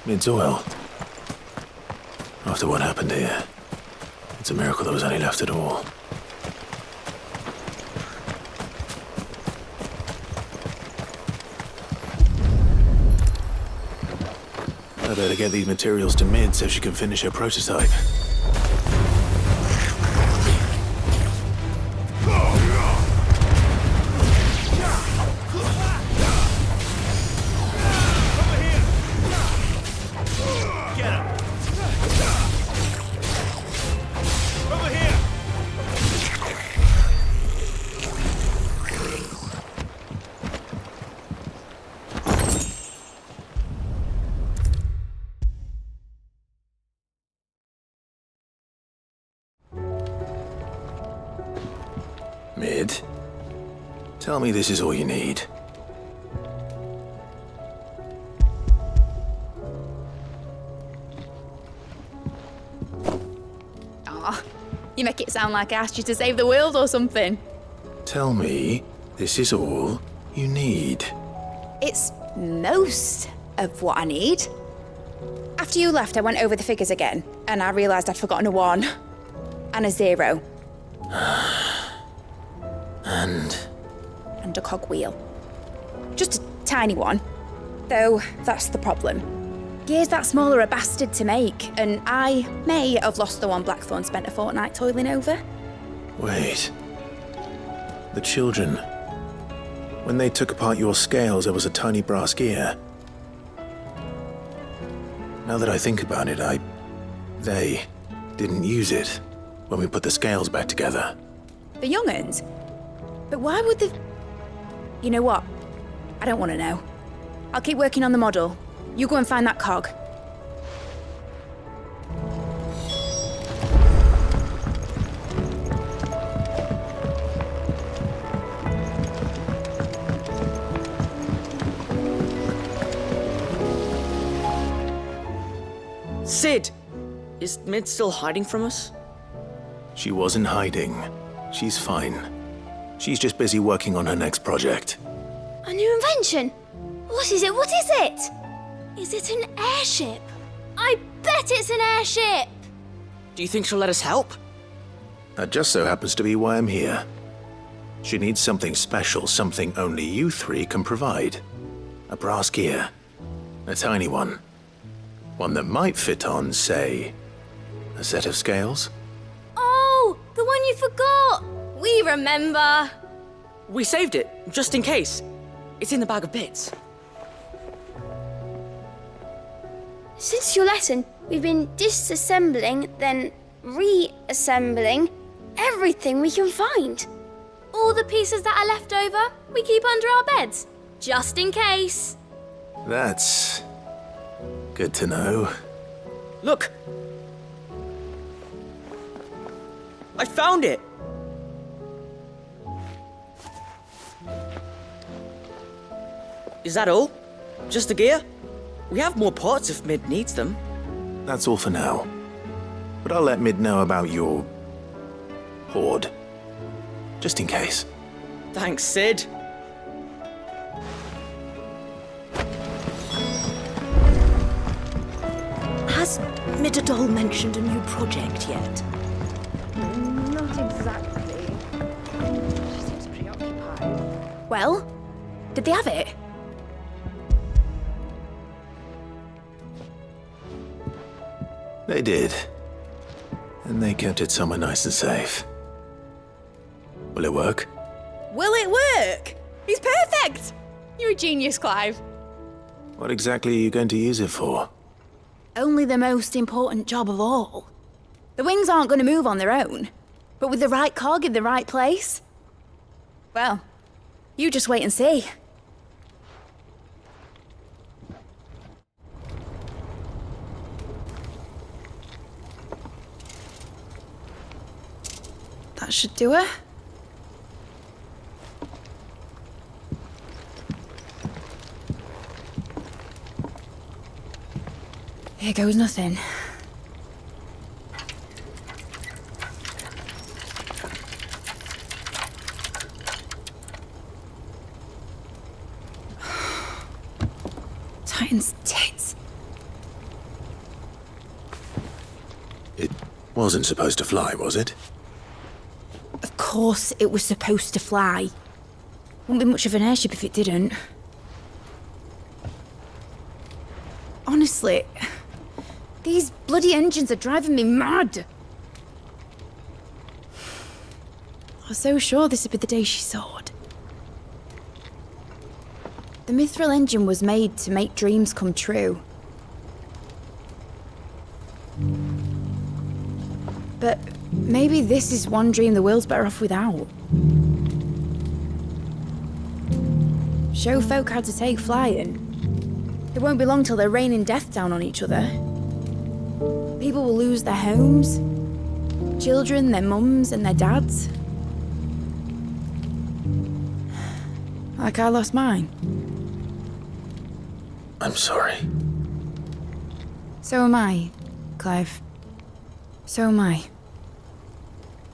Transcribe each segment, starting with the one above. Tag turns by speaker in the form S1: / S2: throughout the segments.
S1: Mid's oil. After what happened here, it's a miracle there was any left at all. I better get these materials to Mid so she can finish her prototype. Mid, tell me this is all you need.
S2: Aw, you make it sound like I asked you to save the world or something.
S1: Tell me this is all you need.
S2: It's most of what I need. After you left, I went over the figures again, and I realised I'd forgotten a 1 and a 0. And a cogwheel. Just a tiny one. Though, that's the problem. Gears that small are a bastard to make, and I may have lost the one Blackthorn spent a fortnight toiling over.
S1: Wait. The children. When they took apart your scales, there was a tiny brass gear. Now that I think about it, they didn't use it when we put the scales back together.
S2: The young'uns? But why would the... You know what? I don't want to know. I'll keep working on the model. You go and find that cog.
S3: Sid! Is Mid still hiding from us?
S1: She wasn't hiding. She's fine. She's just busy working on her next project.
S4: A new invention? What is it? What is it? Is it an airship? I bet it's an airship!
S3: Do you think she'll let us help?
S1: That just so happens to be why I'm here. She needs something special, something only you 3 can provide. A brass gear. A tiny one. One that might fit on, say, a set of scales?
S4: Oh, the one you forgot! We remember!
S3: We saved it, just in case. It's in the bag of bits.
S4: Since your lesson, we've been disassembling, then reassembling everything we can find. All the pieces that are left over, we keep under our beds, just in case.
S1: That's good to know.
S3: Look! I found it! Is that all? Just the gear? We have more parts if Mid needs them.
S1: That's all for now. But I'll let Mid know about your hoard. Just in case.
S3: Thanks, Sid.
S5: Has Midadol mentioned a new project yet?
S2: Not exactly. She seems preoccupied. Well, did they have it?
S1: They did. And they kept it somewhere nice and safe. Will it work?
S2: Will it work? He's perfect! You're a genius, Clive.
S1: What exactly are you going to use it for?
S2: Only the most important job of all. The wings aren't going to move on their own, but with the right cog in the right place. Well, you just wait and see. That should do it. Here goes nothing. Titan's tits.
S1: Wasn't supposed to fly, was it?
S2: Of course it was supposed to fly. Wouldn't be much of an airship if it didn't. Honestly, these bloody engines are driving me mad. I was so sure this would be the day she soared. The Mithril engine was made to make dreams come true. But maybe this is one dream the world's better off without. Show folk how to take flying. It won't be long till they're raining death down on each other. People will lose their homes. Children, their mums and their dads. Like I lost mine.
S1: I'm sorry.
S2: So am I, Clive. So am I.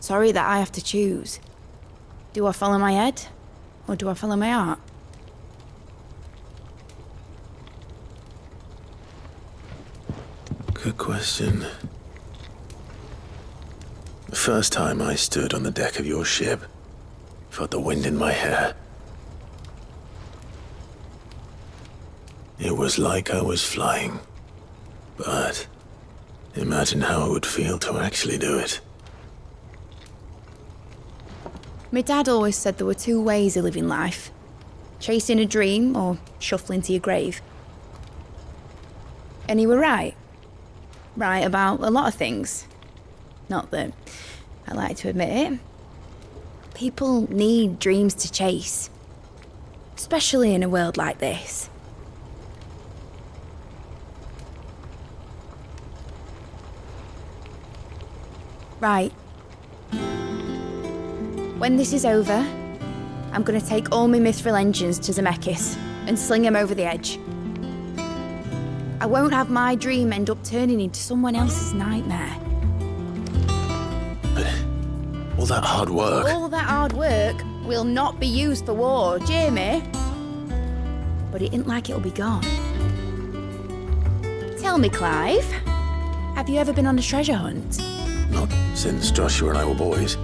S2: Sorry that I have to choose. Do I follow my head, or do I follow my heart?
S1: Good question. The first time I stood on the deck of your ship, felt the wind in my hair. It was like I was flying. But imagine how it would feel to actually do it.
S2: My dad always said there were two ways of living life. Chasing a dream or shuffling to your grave. And he were right. Right about a lot of things. Not that I like to admit it. People need dreams to chase. Especially in a world like this. Right. When this is over, I'm gonna take all my Mithril engines to Zemeckis and sling them over the edge. I won't have my dream end up turning into someone else's nightmare.
S1: But all that hard work...
S2: All that hard work will not be used for war, Jamie. But it isn't like it'll be gone. Tell me, Clive, have you ever been on a treasure hunt?
S1: Not since Joshua and I were boys.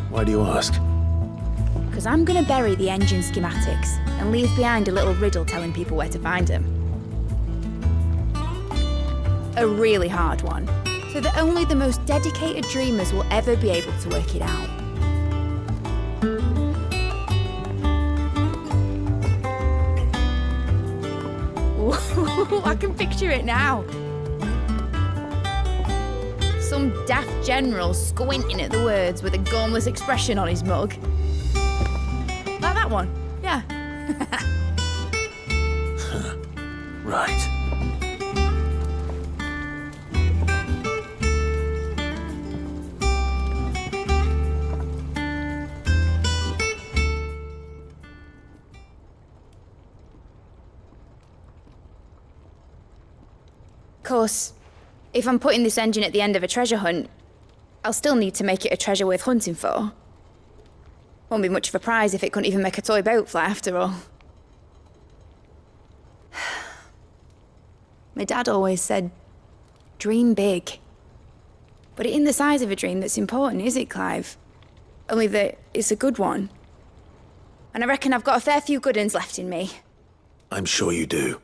S1: Why do you ask?
S2: Because I'm gonna bury the engine schematics and leave behind a little riddle telling people where to find them. A really hard one, so that only the most dedicated dreamers will ever be able to work it out. Ooh, I can picture it now. Some daft general squinting at the words with a gormless expression on his mug. Like that one, yeah.
S1: Right.
S2: Of course, if I'm putting this engine at the end of a treasure hunt, I'll still need to make it a treasure worth hunting for. Won't be much of a prize if it couldn't even make a toy boat fly after all. My dad always said, dream big. But it ain't the size of a dream that's important, is it, Clive? Only that it's a good one. And I reckon I've got a fair few good uns left in me.
S1: I'm sure you do.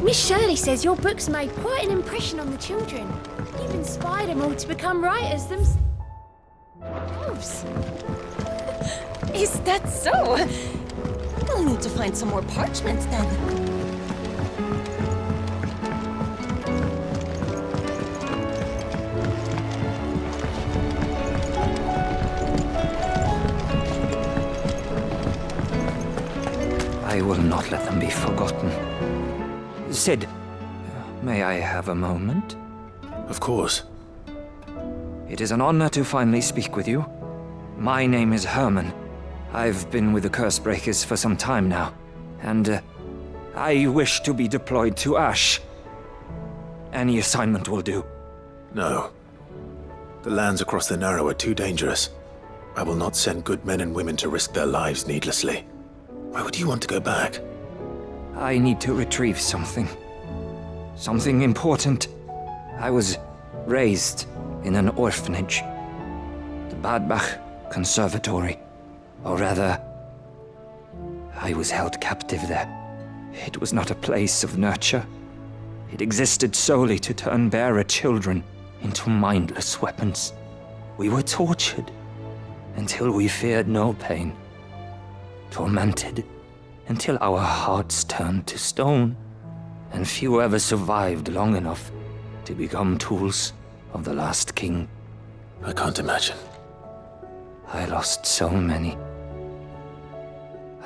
S5: Miss Shirley says your books made quite an impression on the children. You've inspired them all to become writers themselves.
S6: Is that so? We'll need to find some more parchment then.
S7: I will not let them be forgotten. Sid, may I have a moment?
S1: Of course.
S7: It is an honor to finally speak with you. My name is Herman. I've been with the Cursebreakers for some time now, and I wish to be deployed to Ash. Any assignment will do.
S1: No. The lands across the Narrow are too dangerous. I will not send good men and women to risk their lives needlessly. Why would you want to go back?
S7: I need to retrieve something. Something important. I was raised in an orphanage. The Badbach Conservatory. Or rather, I was held captive there. It was not a place of nurture. It existed solely to turn bearer children into mindless weapons. We were tortured until we feared no pain. Tormented until our hearts turned to stone, and few ever survived long enough to become tools of the last king.
S1: I can't imagine.
S7: I lost so many.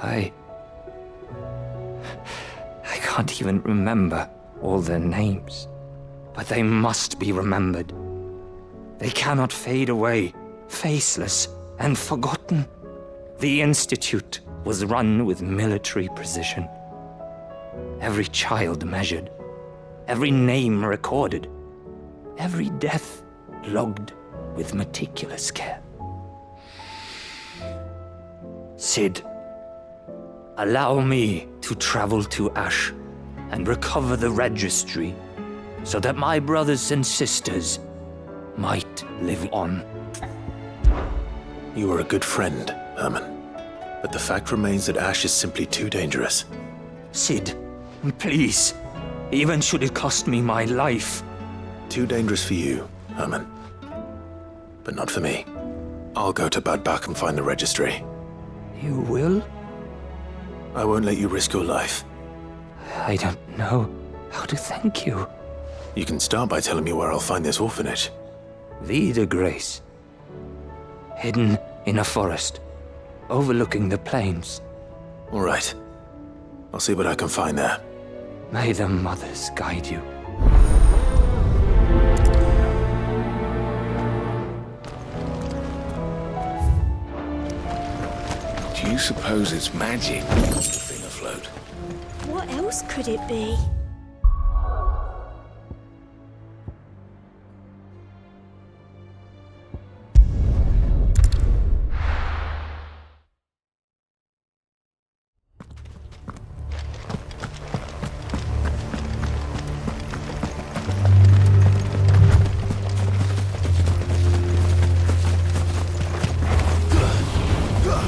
S7: I can't even remember all their names, but they must be remembered. They cannot fade away, faceless and forgotten. The Institute was run with military precision. Every child measured, every name recorded, every death logged with meticulous care. Sid, allow me to travel to Ash and recover the registry so that my brothers and sisters might live on.
S1: You are a good friend, Herman. But the fact remains that Ash is simply too dangerous.
S7: Sid, please, even should it cost me my life.
S1: Too dangerous for you, Herman. But not for me. I'll go to Bad Bach and find the registry.
S7: You will?
S1: I won't let you risk your life.
S7: I don't know how to thank you.
S1: You can start by telling me where I'll find this orphanage.
S7: Vida Grace. Hidden in a forest, overlooking the plains.
S1: All right. I'll see what I can find there.
S7: May the mothers guide you.
S8: Do you suppose it's magic? The thing afloat.
S5: What else could it be?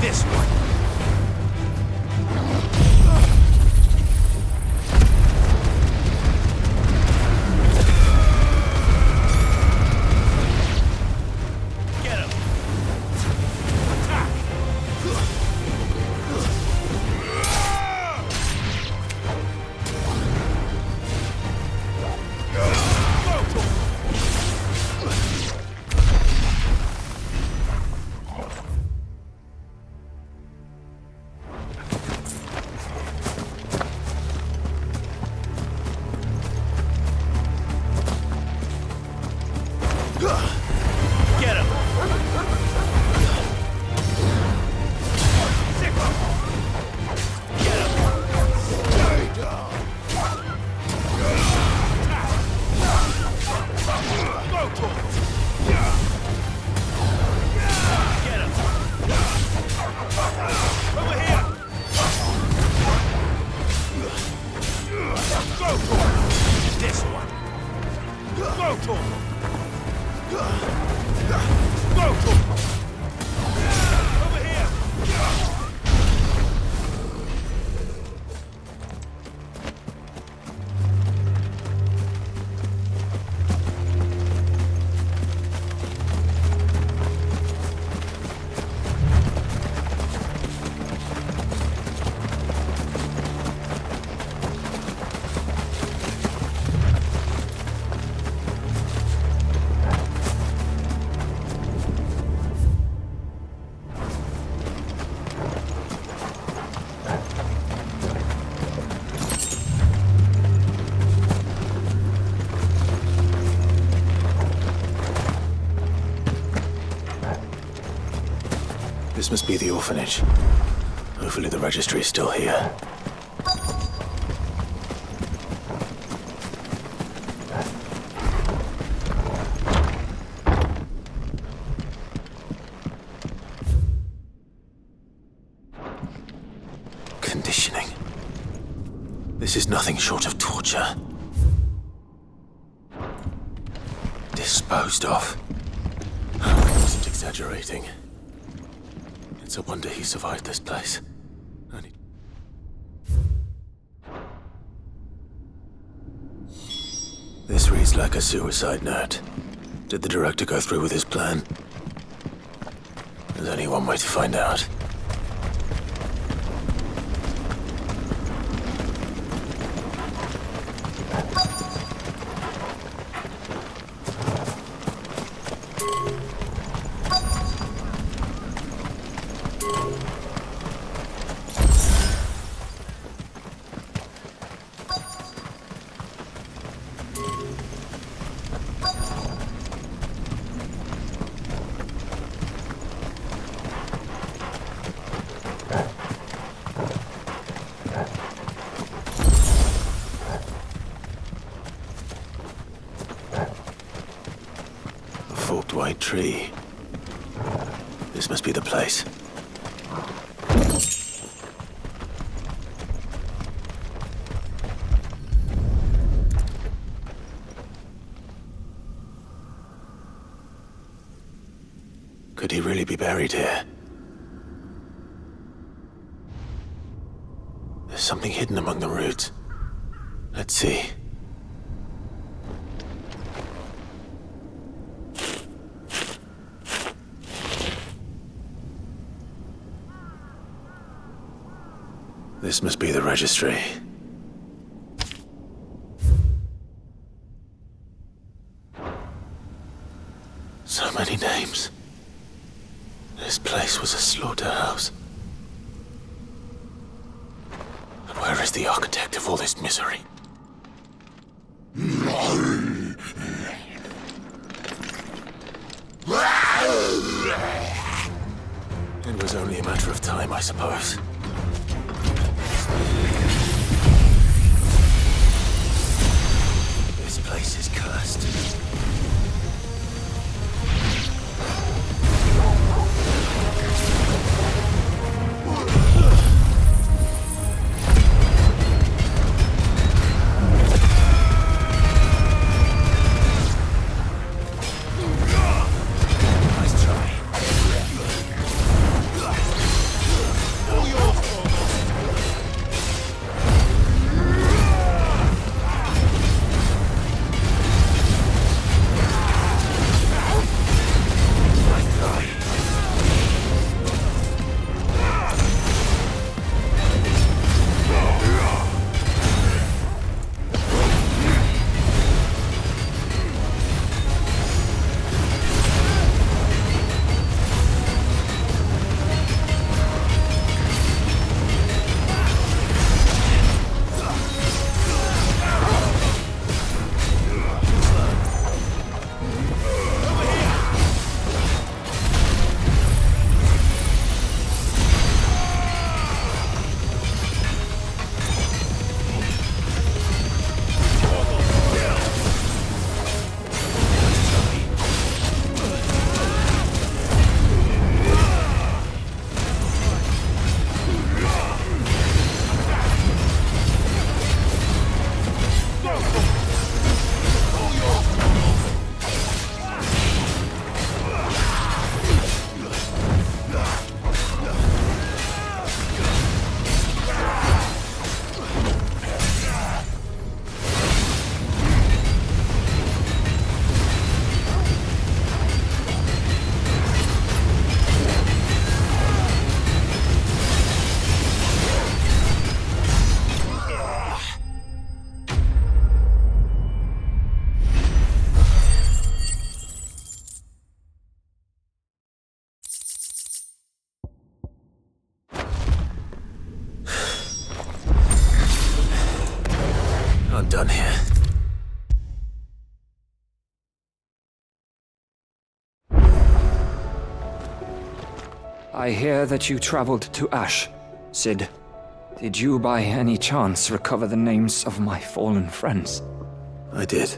S1: This one. This must be the orphanage. Hopefully the registry is still here. Conditioning. This is nothing short of torture. Disposed of. I wasn't exaggerating. It's a wonder he survived this place. This reads like a suicide note. Did the director go through with his plan? There's only one way to find out. Forked white tree. This must be the place. Could he really be buried here? There's something hidden among the roots. Let's see. This must be the registry. So many names. This place was a slaughterhouse. And where is the architect of all this misery? It was only a matter of time, I suppose. This place is cursed. I'm done here.
S7: I hear that you traveled to Ash, Sid. Did you by any chance recover the names of my fallen friends?
S1: I did.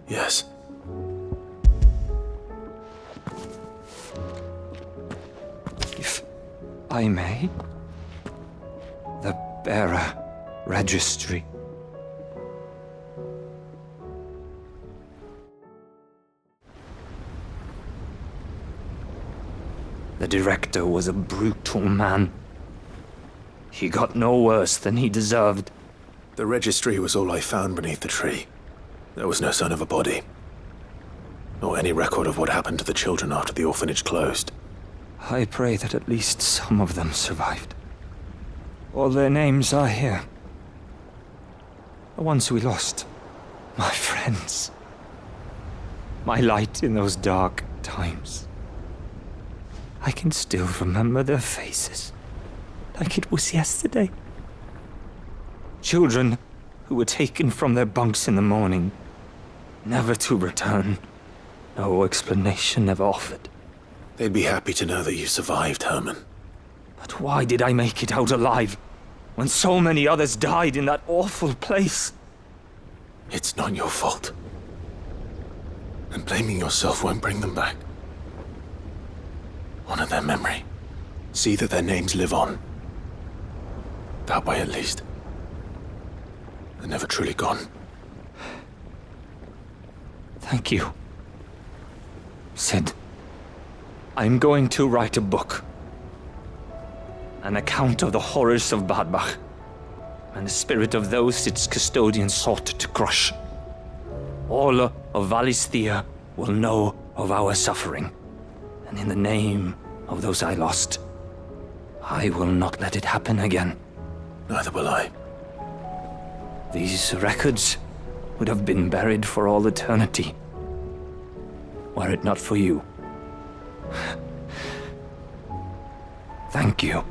S1: Yes.
S7: If I may? The bearer registry. The director was a brutal man. He got no worse than he deserved.
S1: The registry was all I found beneath the tree. There was no sign of a body. Or any record of what happened to the children after the orphanage closed.
S7: I pray that at least some of them survived. All their names are here. The ones we lost. My friends. My light in those dark times. I can still remember their faces. Like it was yesterday. Children who were taken from their bunks in the morning, never to return. No explanation ever offered.
S1: They'd be happy to know that you survived, Herman.
S7: But why did I make it out alive, when so many others died in that awful place?
S1: It's not your fault. And blaming yourself won't bring them back. Honor their memory. See that their names live on. That way, at least. They're never truly gone.
S7: Thank you. Sid, I'm going to write a book. An account of the horrors of Badbach, and the spirit of those its custodians sought to crush. All of Valisthea will know of our suffering, and in the name of those I lost, I will not let it happen again.
S1: Neither will I.
S7: These records would have been buried for all eternity, were it not for you. Thank you.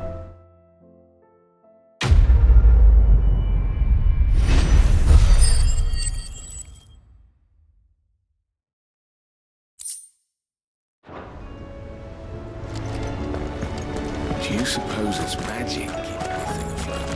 S8: Do you suppose it's magic keeping the thing afloat?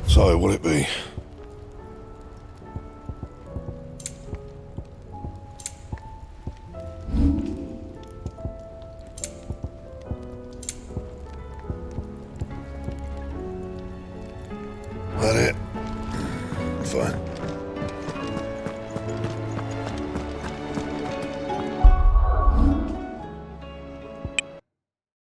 S9: So, what'll it be? That it? Fine.